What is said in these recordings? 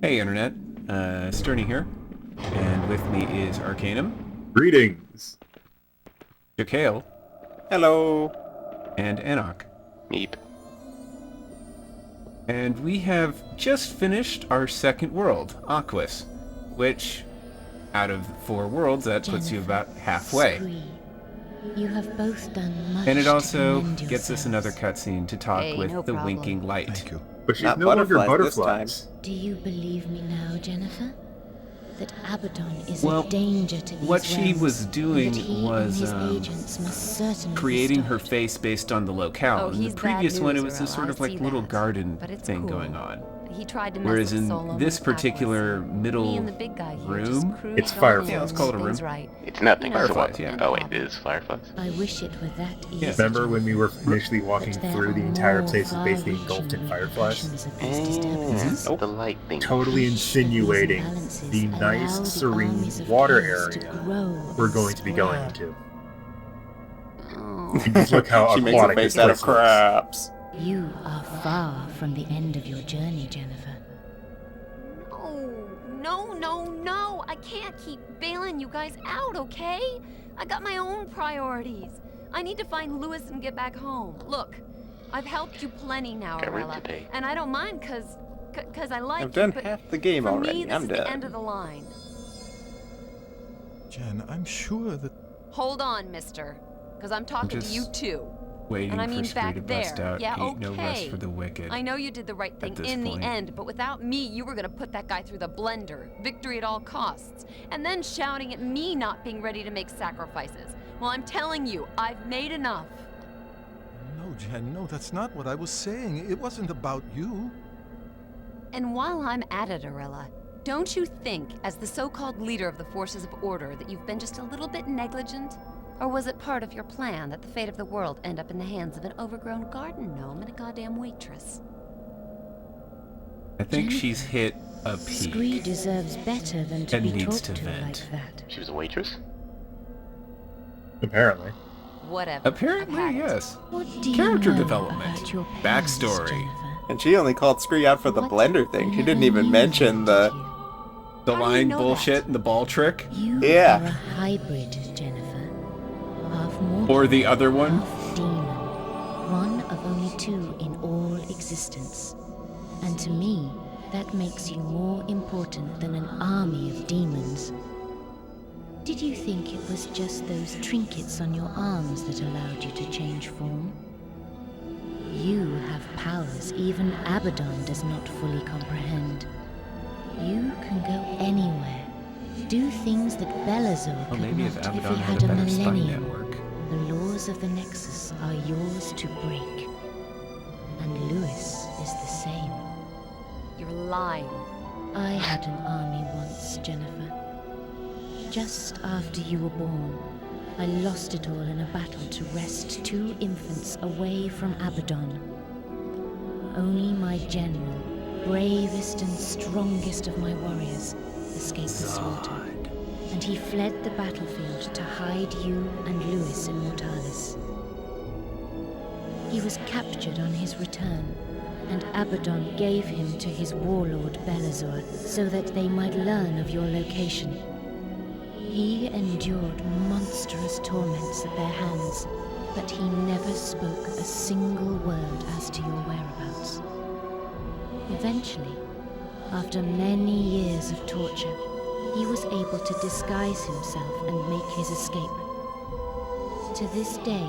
Hey Internet, Sterny here, and with me is Arcanum, Greetings. Jakale, Hello. and Enoch. Meep. And we have just finished our second world, Aquas, which, out of 4 worlds, that puts you about halfway. You have both done much And it to also commend gets us another cutscene to talk Hey, with no the problem. winking light. Thank you. But she's Not no longer butterflies this butterflies. Do you believe me now, Jennifer? That Abaddon is Well, a danger to these what she realms, was and doing that he was, and his agents must certainly be creating her stopped. face based on the locale. Oh, In the he's bad previous one, it news, was this Earl, sort I of like see little that. garden But it's thing cool. going on. He tried to mess Whereas with in Solomon this with Aquas. particular Me middle and the big guy here room, just cruised It's on Fireflies. in, Yeah, let's call it a things room. Right. It's nothing. You know, Fireflies, yeah. Oh wait, it is Fireflies. I wish it were that easy. Remember when we were initially walking But there through the are entire more place is basically engulfed in far-reaching fireflies? repercussions of these disturbances. The light thing. Totally insinuating the nice, serene water area we're going to be going into. Oh. And just look how She makes a aquatic face this out of place looks. crabs. You are far from the end of your journey, Jennifer. No. I can't keep bailing you guys out, okay? I got my own priorities. I need to find Lewis and get back home. Look, I've helped you plenty now, Got rent Arella. to pay. And I don't mind cause I like I've done you, but half the game for already. me, this I'm is the end done. of the line. Jen, I'm sure that... Hold on, mister. Cause I'm talking to you just too. Waiting And I mean for Spree back to bust there. out. Yeah, Ain't no rest okay. for the wicked. I know you did the right thing this in point. the end, but without me, you were gonna put that guy through the blender. Victory at all costs. And then shouting at me not being ready to make sacrifices. Well, I'm telling you, I've made enough. No, Jen, no, that's not what I was saying. It wasn't about you. And while I'm at it, Arella, don't you think, as the so-called leader of the forces of order, that you've been just a little bit negligent? Or was it part of your plan that the fate of the world end up in the hands of an overgrown garden gnome and a goddamn waitress? I think she's hit a peak. Scree deserves better than to And be needs talked to to like vent. that. She was a waitress. Apparently. Whatever. Apparently, I've had it. yes. What do you Character know development. about your parents, Backstory. Jennifer? And she only called Scree out for the What blender thing. She never didn't even knew mention that, the... did The How do you line know bullshit that? and the ball trick. You Yeah. are a hybrid, Jennifer. Half mortal, Or the other one. half demon. One of only 2 in all existence. And to me, that makes you more important than an army of demons. Did you think it was just those trinkets on your arms that allowed you to change form? You have powers even Abaddon does not fully comprehend. You can go anywhere, do things that Belazor Well, could maybe if not if Abaddon he had had a a better spy millennium. network. The laws of the Nexus are yours to break. And Lewis is the same. You're lying. I had an army once, Jennifer. Just after you were born, I lost it all in a battle to wrest 2 infants away from Abaddon. Only my general, bravest and strongest of my warriors, escaped the slaughter. And he fled the battlefield to hide you and Lewis Immortalis. He was captured on his return, and Abaddon gave him to his warlord Belazor so that they might learn of your location. He endured monstrous torments at their hands, but he never spoke a single word as to your whereabouts. Eventually, after many years of torture, he was able to disguise himself and make his escape. To this day,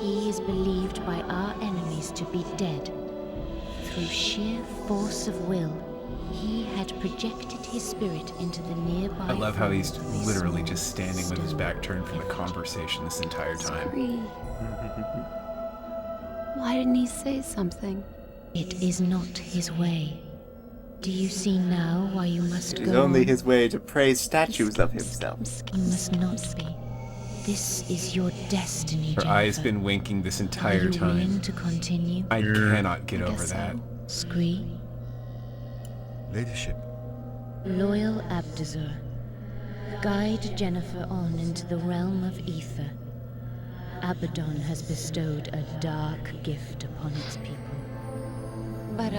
he is believed by our enemies to be dead. Through sheer force of will, he had projected his spirit into the nearby. I love how he's form of a literally small just standing with his stone back turned from the village. conversation this entire time. Scree. Why didn't he say something? It is not his way. Do you see now why you must It is go only on? his way to praise statues of himself. You must not be. This is your destiny, Her Jennifer. eye's been winking this Are entire you time. willing to continue? I cannot get I over guess that. so. Scree, Ladyship, loyal Abdazur, guide Jennifer on into the realm of ether. Abaddon has bestowed a dark gift upon its people. But,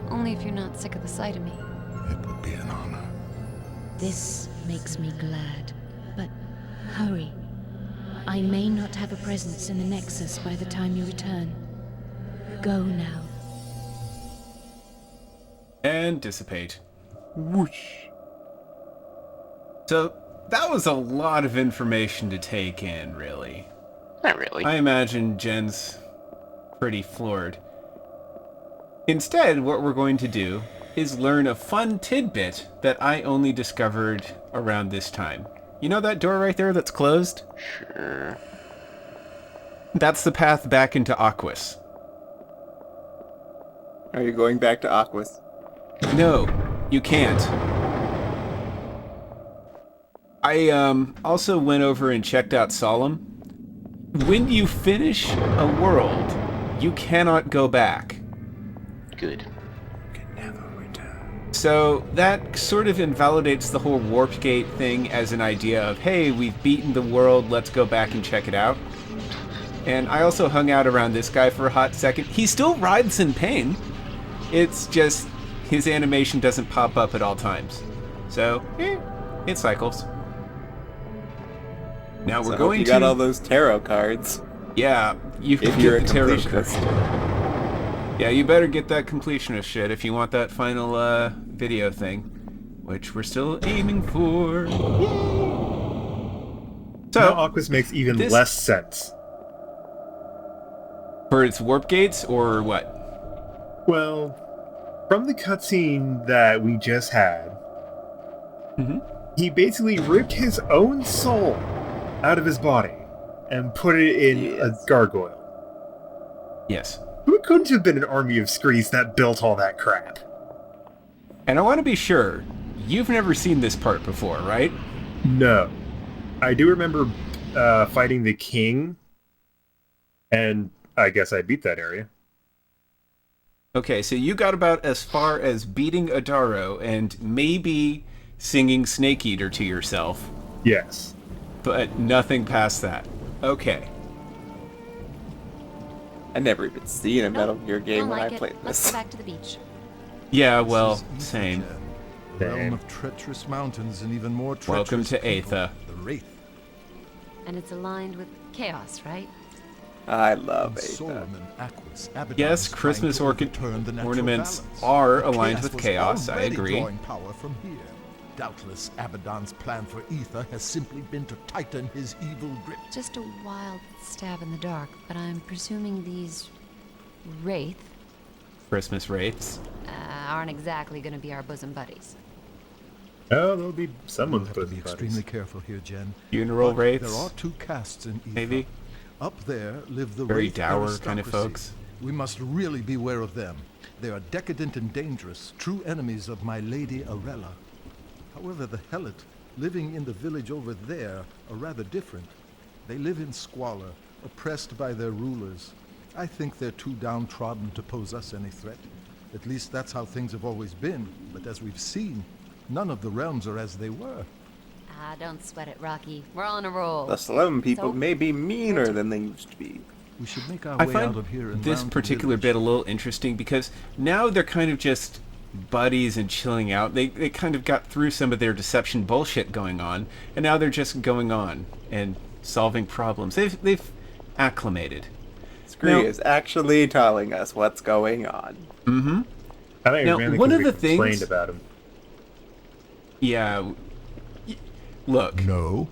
only if you're not sick of the sight of me. It would be an honor. This makes me glad. But hurry. I may not have a presence in the Nexus by the time you return. Go now. And dissipate. Whoosh. So, that was a lot of information to take in, really. Not really. I imagine Jen's pretty floored. Instead, what we're going to do is learn a fun tidbit that I only discovered around this time. You know that door right there that's closed? Sure. That's the path back into Aquis. Are you going back to Aquas? No, you can't. I also went over and checked out Solemn. When you finish a world, you cannot go back. Good. Can never return. So that sort of invalidates the whole warp gate thing as an idea of, hey, we've beaten the world, let's go back and check it out. And I also hung out around this guy for a hot second. He still writhes in pain. It's just his animation doesn't pop up at all times. So, it cycles. Now So we're I hope going you to... got all those tarot cards. Yeah, you If can you're a get the tarot completionist. card. Yeah, you better get that completionist shit if you want that final video thing, which we're still aiming for. So, Now Aquas makes even this- less sense. for its warp gates or what? Well, from the cutscene that we just had, Mhm. he basically ripped his own soul out of his body and put it in Yes. a gargoyle. Yes. Who couldn't have been an army of Screes that built all that crap? And I want to be sure, you've never seen this part before, right? No. I do remember fighting the king, and I guess I beat that area. Okay, so you got about as far as beating Adaro and maybe singing Snake Eater to yourself, Yes. but nothing past that. Okay. I never even seen a Metal Gear game Don't when like I it. played Let's this. go back to the beach. Yeah, This well, is Aether, same. Jen, the realm Same. of treacherous mountains and even more treacherous Welcome to people, Aether. the Wraith. And it's aligned with chaos, right? I love In Aether. Solem and Aquis, Abaddon Yes, is trying Christmas to overturn the natural ornaments balance. are But aligned with was chaos, I already agree. drawing power from here. Doubtless, Abaddon's plan for Aether has simply been to tighten his evil grip. Just a wild stab in the dark, but I'm presuming these wraith Christmas wraiths. aren't exactly going to be our bosom buddies. Oh, there'll be We'll someone's have to be bosom extremely buddies. careful here, Jen. Funeral But wraiths, There are two castes in Aether. maybe? Up there live the Very Wraith dour kind of aristocracy. folks. We must really beware of them. They are decadent and dangerous, true enemies of my lady Arella. However, the Helot, living in the village over there, are rather different. They live in squalor, oppressed by their rulers. I think they're too downtrodden to pose us any threat. At least that's how things have always been. But as we've seen, none of the realms are as they were. Ah, don't sweat it, Rocky. We're on a roll. The Slum people So- may be meaner than they used to be. We should make our I way find out of here and this round to particular village. bit a little interesting because now they're kind of just buddies and chilling out. They kind of got through some of their deception bullshit going on, and now they're just going on and solving problems. They've acclimated. Scree Now- is actually telling us what's going on. Mm-hmm. I think Now, it's mainly one 'cause of we the complained things- about him. Yeah. Look, No.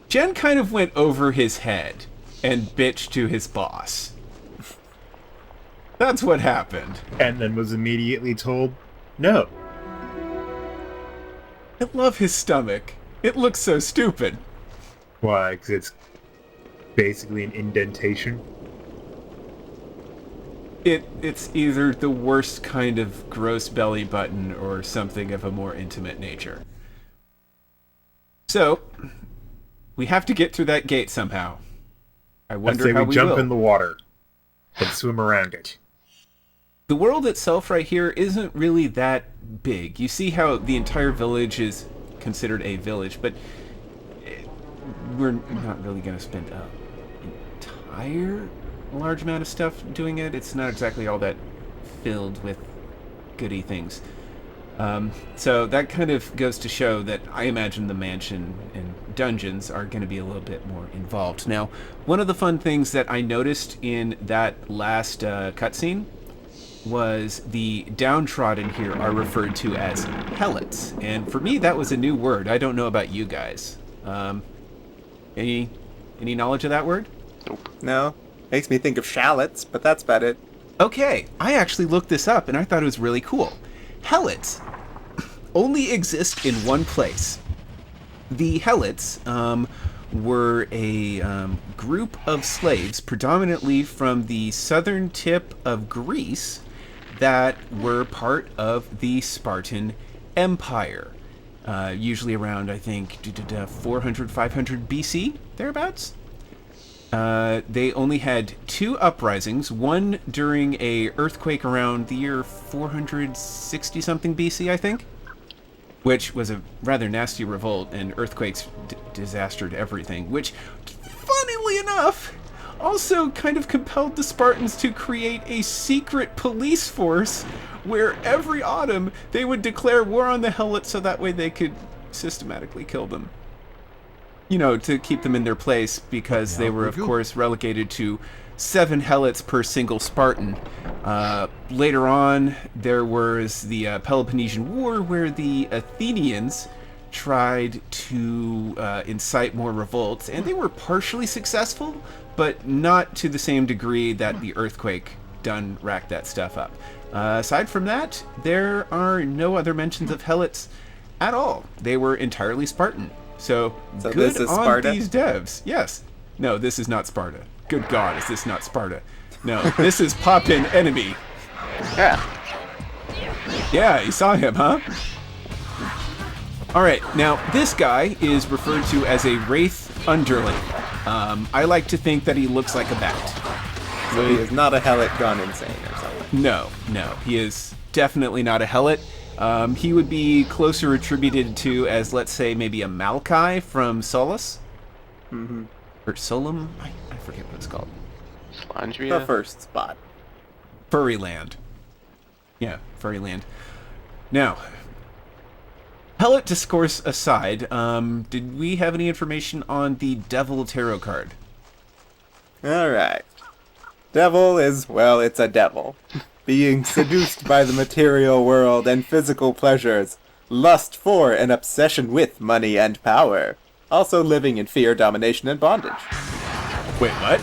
Jen kind of went over his head and bitched to his boss. That's what happened. And then was immediately told, no. I love his stomach. It looks so stupid. Why? 'Cause it's basically an indentation. It's either the worst kind of gross belly button or something of a more intimate nature. So, we have to get through that gate somehow. I I'd wonder say how we we jump will. in the water and swim around it. The world itself right here isn't really that big. You see how the entire village is considered a village, but we're not really going to spend an entire large amount of stuff doing it. It's not exactly all that filled with goody things. So that kind of goes to show that I imagine the mansion and dungeons are going to be a little bit more involved. Now, one of the fun things that I noticed in that last cutscene was the downtrodden here are referred to as helots. And for me, that was a new word. I don't know about you guys. Any knowledge of that word? No? Makes me think of shallots, but that's about it. Okay, I actually looked this up and I thought it was really cool. Helots only exist in one place. The helots were a group of slaves, predominantly from the southern tip of Greece, that were part of the Spartan Empire. Usually around, I think, 400, 500 BC, thereabouts. They only had 2 uprisings, one during a earthquake around the year 460-something BC, I think, which was a rather nasty revolt, and earthquakes disastered everything, which, funnily enough, also kind of compelled the Spartans to create a secret police force where every autumn they would declare war on the helots so that way they could systematically kill them. You know, to keep them in their place, because they were, of course, relegated to 7 helots per single Spartan. Later on, there was the Peloponnesian War, where the Athenians tried to incite more revolts, and they were partially successful, but not to the same degree that the earthquake done racked that stuff up. Aside from that, there are no other mentions of helots at all. They were entirely Spartan. So good this is on Sparta? these devs. Yes. No, this is not Sparta. Good God, is this not Sparta? No, this is Pop-In Enemy. Yeah. Yeah, you saw him, huh? Alright, now this guy is referred to as a Wraith Underling. I like to think that he looks like a bat. So he is not a helot gone insane or something. No, he is definitely not a helot. He would be closer attributed to as, let's say, maybe a Maokai from Solus? Mm-hmm. Or Solum? I forget what it's called. The first spot. Furryland. Yeah, Furryland. Now, Helot discourse aside, did we have any information on the Devil Tarot card? Alright. Devil is, well, it's a devil. Being seduced by the material world and physical pleasures, lust for and obsession with money and power. Also living in fear, domination, and bondage. Wait, what?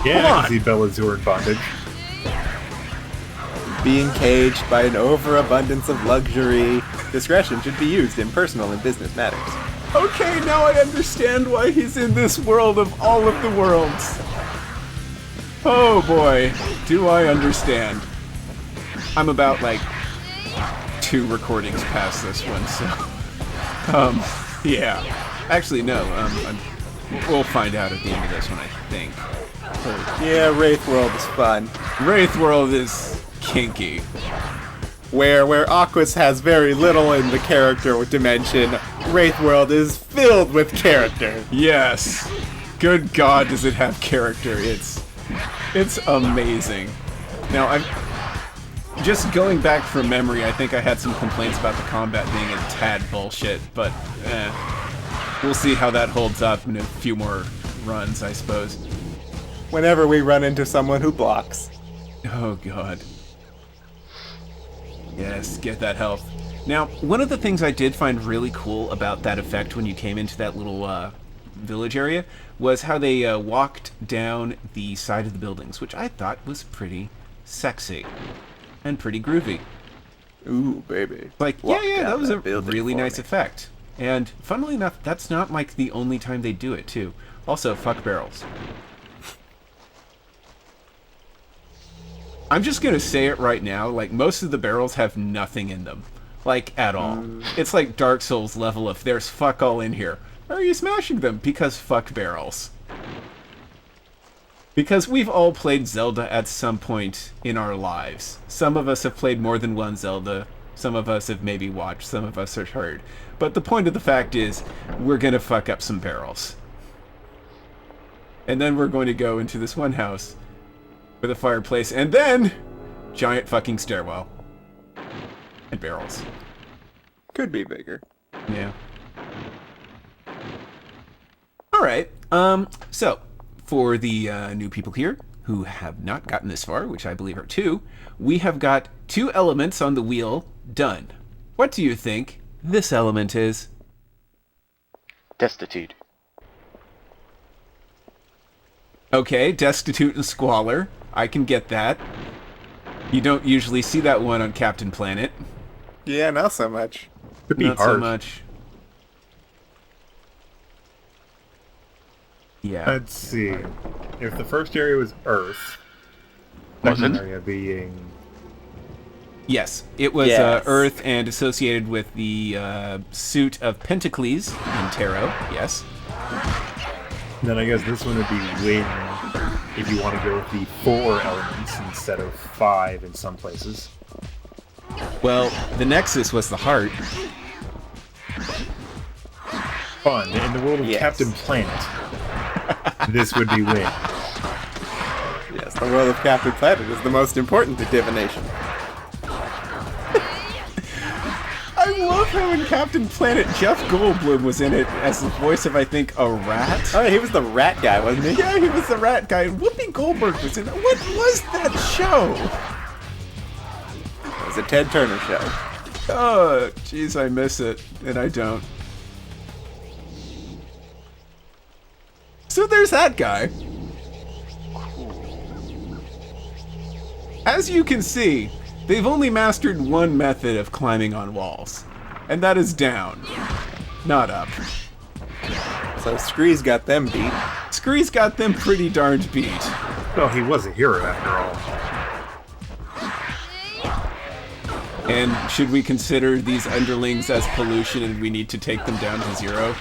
Yeah, on. I can see Belazur in bondage. Being caged by an overabundance of luxury. Discretion should be used in personal and business matters. Okay, now I understand why he's in this world of all of the worlds. Oh boy, do I understand. I'm about, like, 2 recordings past this one, so... yeah. Actually, no, we'll find out at the end of this one, I think. Yeah, Wraith World is fun. Wraith World is kinky. Where Aquas has very little in the character dimension, Wraith World is filled with character. Yes. Good God, does it have character. It's amazing. Now, I'm just going back from memory, I think I had some complaints about the combat being a tad bullshit, but we'll see how that holds up in a few more runs, I suppose. Whenever we run into someone who blocks. Oh God. Yes, get that health. Now, one of the things I did find really cool about that effect when you came into that little village area was how they walked down the side of the buildings, which I thought was pretty sexy and pretty groovy. Ooh, baby. Like, Walk yeah, down that was that a building really for nice me. effect. And funnily enough, that's not like the only time they do it too. Also, fuck barrels. I'm just gonna say it right now, like, most of the barrels have nothing in them. Like, at all. It's like Dark Souls level of there's fuck all in here. Why are you smashing them? Because fuck barrels. Because we've all played Zelda at some point in our lives. Some of us have played more than one Zelda. Some of us have maybe watched. Some of us have heard. But the point of the fact is, we're gonna fuck up some barrels. And then we're going to go into this one house with a fireplace, and then giant fucking stairwell. wine barrels. Could be bigger. Yeah. All right. So, for the new people here who have not gotten this far, which I believe are 2, we have got 2 elements on the wheel done. What do you think this element is? Destitute. Okay, destitute and squalor. I can get that. You don't usually see that one on Captain Planet. Yeah, not so much. Could be Not hard. so much. Yeah. Let's see. If the first area was Earth, Was second it? area being... Yes, it was Yes. Earth and associated with the suit of Pentacles in Tarot. Yes. Then I guess this one would be wind, if you want to go with the 4 elements instead of 5 in some places. Well, the Nexus was the heart. Fun. In the world of Yes. Captain Planet, this would be wind. Yes, the world of Captain Planet is the most important to divination. I love how in Captain Planet, Jeff Goldblum was in it as the voice of, I think, a rat. Oh, he was the rat guy, wasn't he? Yeah, he was the rat guy, and Whoopi Goldberg was in it. What was that show? It was a Ted Turner show. Oh, jeez, I miss it, and I don't. So there's that guy. As you can see, they've only mastered one method of climbing on walls, and that is down, not up. So Scree's got them beat. Scree's got them pretty darned beat. Well, he was a hero after all. And should we consider these underlings as pollution and we need to take them down to 0?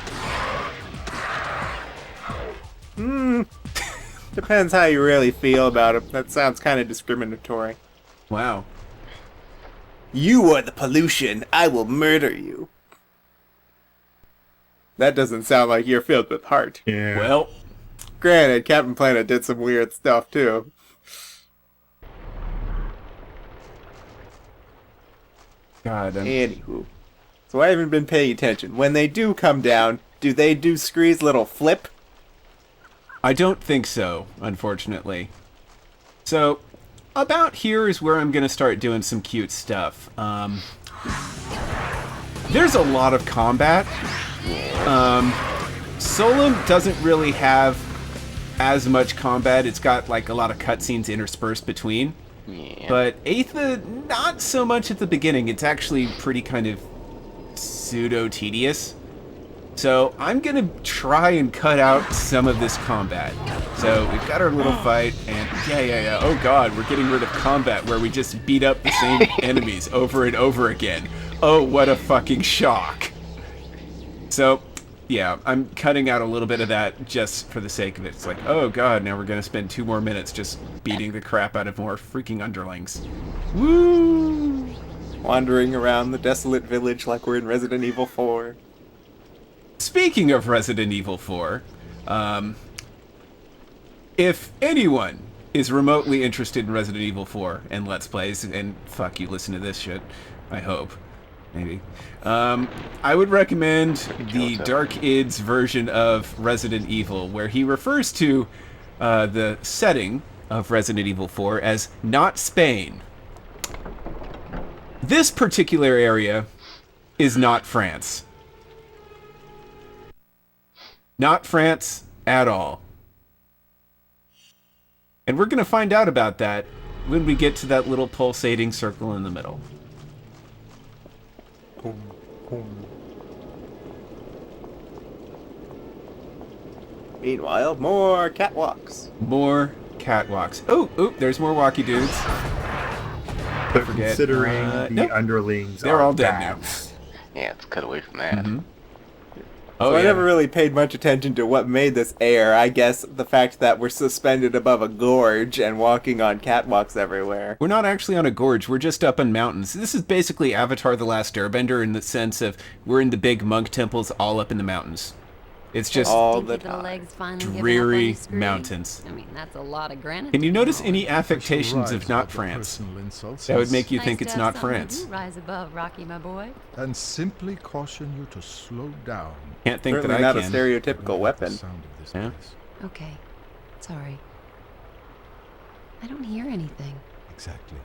Depends how you really feel about him. That sounds kind of discriminatory. Wow. You are the pollution. I will murder you. That doesn't sound like you're filled with heart. Yeah. Well, Granted, Captain Planet did some weird stuff too. God, Anywho. So I haven't been paying attention. When they do come down, do they do Scree's little flip? I don't think so, unfortunately. So, about here is where I'm going to start doing some cute stuff. There's a lot of combat. Solon doesn't really have as much combat. It's got like a lot of cutscenes interspersed between. Yeah. But Aetha, not so much at the beginning. It's actually pretty kind of pseudo-tedious. So I'm going to try and cut out some of this combat. So we've got our little fight, and yeah. Oh god, we're getting rid of combat where we just beat up the same enemies over and over again. Oh, what a fucking shock. So, yeah, I'm cutting out a little bit of that just for the sake of it. It's like, oh god, now we're going to spend 2 more minutes just beating the crap out of more freaking underlings. Woo! Wandering around the desolate village like we're in Resident Evil 4. Speaking of Resident Evil 4, if anyone is remotely interested in Resident Evil 4 and Let's Plays, and fuck you, listen to this shit, I hope, maybe, I would recommend the Dark Id's version of Resident Evil, where he refers to the setting of Resident Evil 4 as not Spain. This particular area is not France. Not France at all. And we're going to find out about that when we get to that little pulsating circle in the middle. Meanwhile, more catwalks. More catwalks. Oh, there's more walkie dudes. But forget, considering the nope. underlings They're are all dead bats, Yeah, let's cut away from that. Mm-hmm. So Oh, I yeah. never really paid much attention to what made this air. I guess the fact that we're suspended above a gorge and walking on catwalks everywhere. We're not actually on a gorge, we're just up in mountains. This is basically Avatar: The Last Airbender in the sense of we're in the big monk temples all up in the mountains. It's just All Stinky the little time. legs finally giving up on dreary you, Scree? mountains. I mean, that's a lot of granite. Can you to notice ignore. any affectations of Rise not above the France? personal insults That would and make you Nice think to it's have not someone who France. do rise above, Rocky, my boy. and simply caution you to slow down. Can't think Certainly that not I a can. stereotypical The weapon. sound of this Yeah. place. Okay. Sorry. I don't hear anything. Exactly.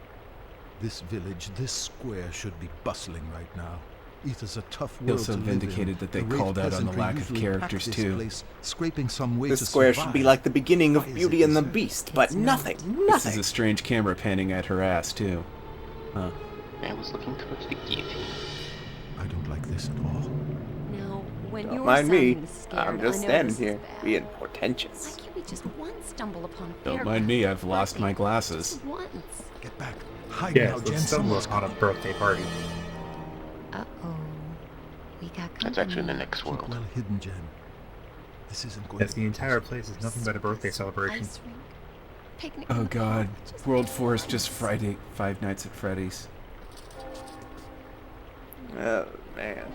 This village, this square should be bustling right now. It is a tough Feel world so to live vindicated in. that they The Wraith called out on the peasantry lack of usually characters, pack this too. place, scraping some way to This square should be survive. like the beginning of Why is Beauty it and the deserted? Beast, but nothing, This is nothing. a strange camera panning at her ass, too. Huh. I was looking towards the guillotine. I don't like this at all. Now, when Don't you're mind me. sounding scared, I'm just I know standing this is here, bad. being It's portentous. like you would just once stumble upon a Don't fair mind me, ground. I've lost my glasses. Just once. Get back. Hide Yeah, now, so Jen. stumble Someone's upon a birthday party. Uh-oh. We got company. That's actually the next Keep world. well hidden, Jen. This isn't going Yes, to the be entire possible. place is nothing but a birthday celebration. Ice rink, picnic in Oh the god, park, just World Force once. just Friday, Five Nights at Freddy's. Oh, man.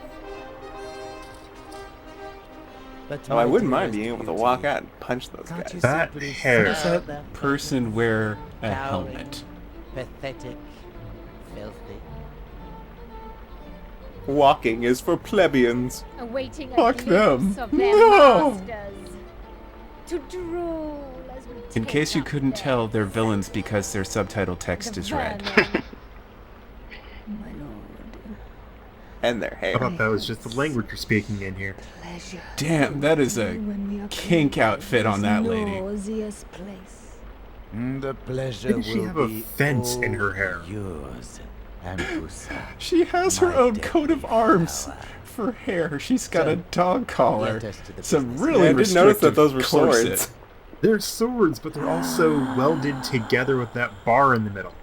But Oh, I my wouldn't mind dearest being able to beauty, walk out and punch those can't you guys. That simply hair. smell Does the that person wear a cowering, helmet? Pathetic, filthy. Walking is for plebeians. Awaiting a Fuck glimpse them. of their No. masters. To drool as we In take case you up couldn't their tell, they're villains because their subtitle text is red. vermin. My lord. And their I hair. thought that was just the language you're speaking in here. Pleasure. Damn, that is a When we are kink close outfit on this that lady. nauseous place. The pleasure Didn't she will have a be fence in her all hair? yours, Ambusa. She has her My own deadly coat of arms power. for hair. She's got a So, dog collar. let us to the Some business. really Yeah, I did notice that restrictive those were corset. swords. They're swords, but they're also welded together with that bar in the middle.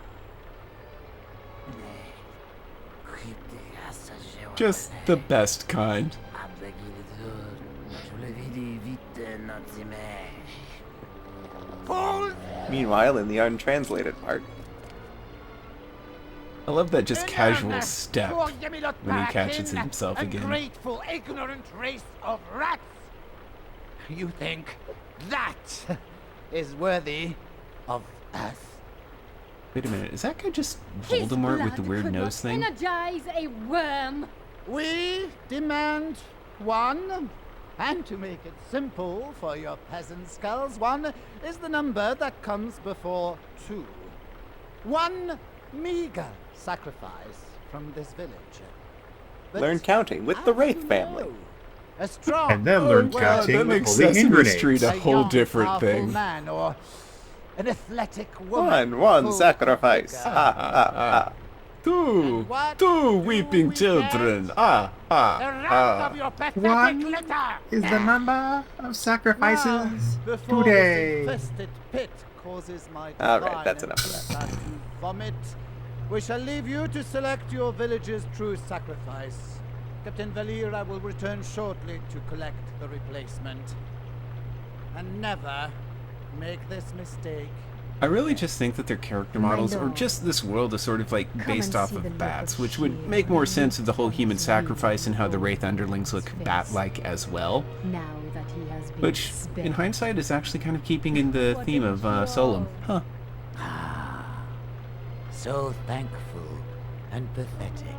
Just the best kind. Meanwhile, in the untranslated part, I love that just casual step when he catches himself again. Ungrateful, ignorant race of rats! You think that is worthy of us? Wait a minute, is that guy just His Voldemort with the blood weird could nose not thing? energize a worm. We demand one, and to make it simple for your peasant skulls, one is the number that comes before two. One meager sacrifice from this village. But learn counting with the as Wraith you family. know, a strong, And then learn well, counting that with makes holy hand Sesame grenades. Street a whole young, different powerful thing. man or an athletic woman. One full sacrifice. of vigor. Two, What two do weeping we children. get? Ah, The ah, wrath of ah. your pathetic One litter. is the number of sacrifices Now, before today. this infested pit causes my All right, divine that's enough of that. and to vomit, we shall leave you to select your village's true sacrifice. Captain Valir, I will return shortly to collect the replacement. And never make this mistake. I really just think that their character My models, or lord. just this world, is sort of like Come based and off see the of look bats, of which would fear make more on sense if the whole human Ectoplasmic sacrifice and how the Wraith Eiffel underlings look Tower's bat-like as well. Now that he has been Which, in spared. hindsight, is actually kind of keeping in the What theme a of Solum. Huh. So thankful and pathetic.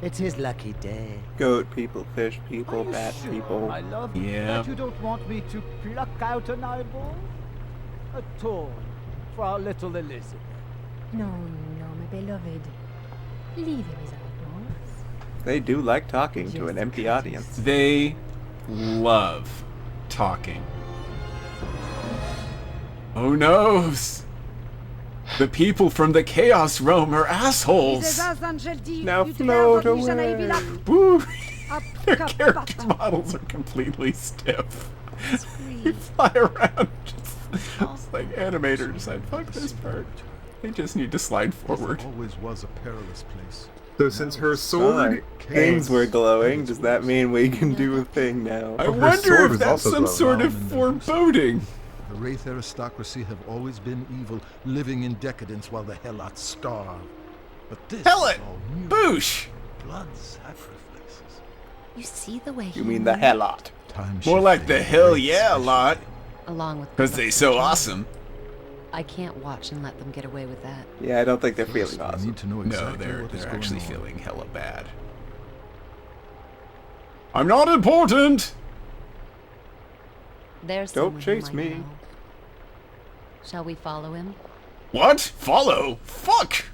It's his lucky day. Goat people, fish people, Are you bat sure, people. my love, Yeah. that you don't want me to pluck out an eyeball? A torn for our little Elizabeth. No, no, my beloved. Leave him without noise. They do like talking to an empty audience. They love talking. Oh noes! The people from the Chaos Realm are assholes! Now float away. Woo! Their character models are completely stiff. They fly around just like animators. I'd fuck this part. They just need to slide forward. This always was a perilous place. So since her sword Things were glowing. Does that mean we can do a thing now? I her wonder sword if was that's also some glowing. sort of Down in the foreboding. The Wraith aristocracy have always been evil, living in decadence while the Helots starve. But this Helot! is all new. Boosh! Blood sacrifices. You see the way You mean the Helot? Time More like shifting the hell great yeah a special. lot. Along with... Because they so awesome. I can't watch and let them get away with that. Yeah, I don't think they're First, feeling I awesome. need to know No, exactly they're what is they're going actually on. feeling hella bad. I'm not important. There's Don't someone who chase might me. know. Shall we follow him? What? Follow? Fuck!